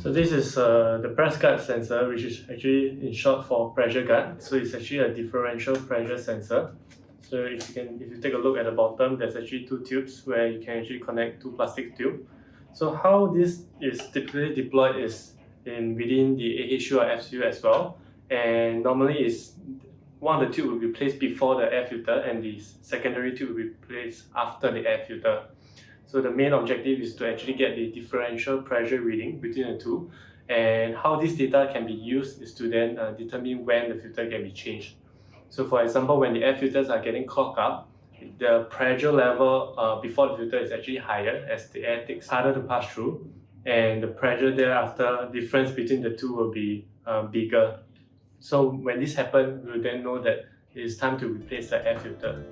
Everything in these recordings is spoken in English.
So this is the press guard sensor, which is actually in short for pressure guard. So it's actually a differential pressure sensor. So if you take a look at the bottom, there's actually two tubes where you can actually connect two plastic tubes. So how this is typically deployed is within the AHU or FCU as well. And normally is one of the tubes will be placed before the air filter and the secondary tube will be placed after the air filter. So the main objective is to actually get the differential pressure reading between the two, and how this data can be used is to then determine when the filter can be changed. So for example, when the air filters are getting clogged up, the pressure level before the filter is actually higher as the air takes harder to pass through, and the pressure thereafter difference between the two will be bigger. So when this happens, we will then know that it is time to replace the air filter.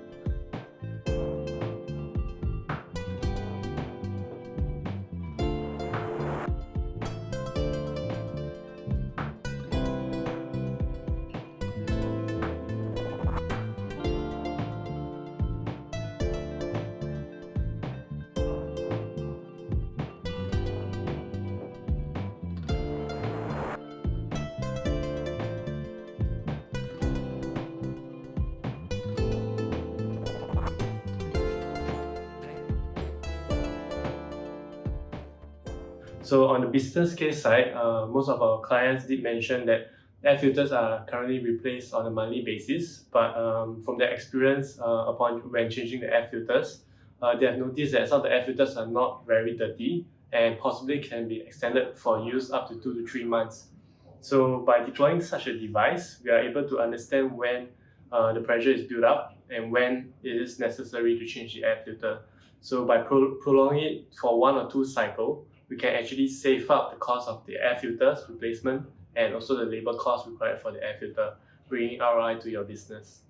So on the business case side, most of our clients did mention that air filters are currently replaced on a monthly basis, but from their experience when changing the air filters, they have noticed that some of the air filters are not very dirty and possibly can be extended for use up to 2 to 3 months. So by deploying such a device, we are able to understand when the pressure is built up and when it is necessary to change the air filter. So by prolonging it for 1 or 2 cycles, we can actually save up the cost of the air filters replacement and also the labor cost required for the air filter, bringing ROI to your business.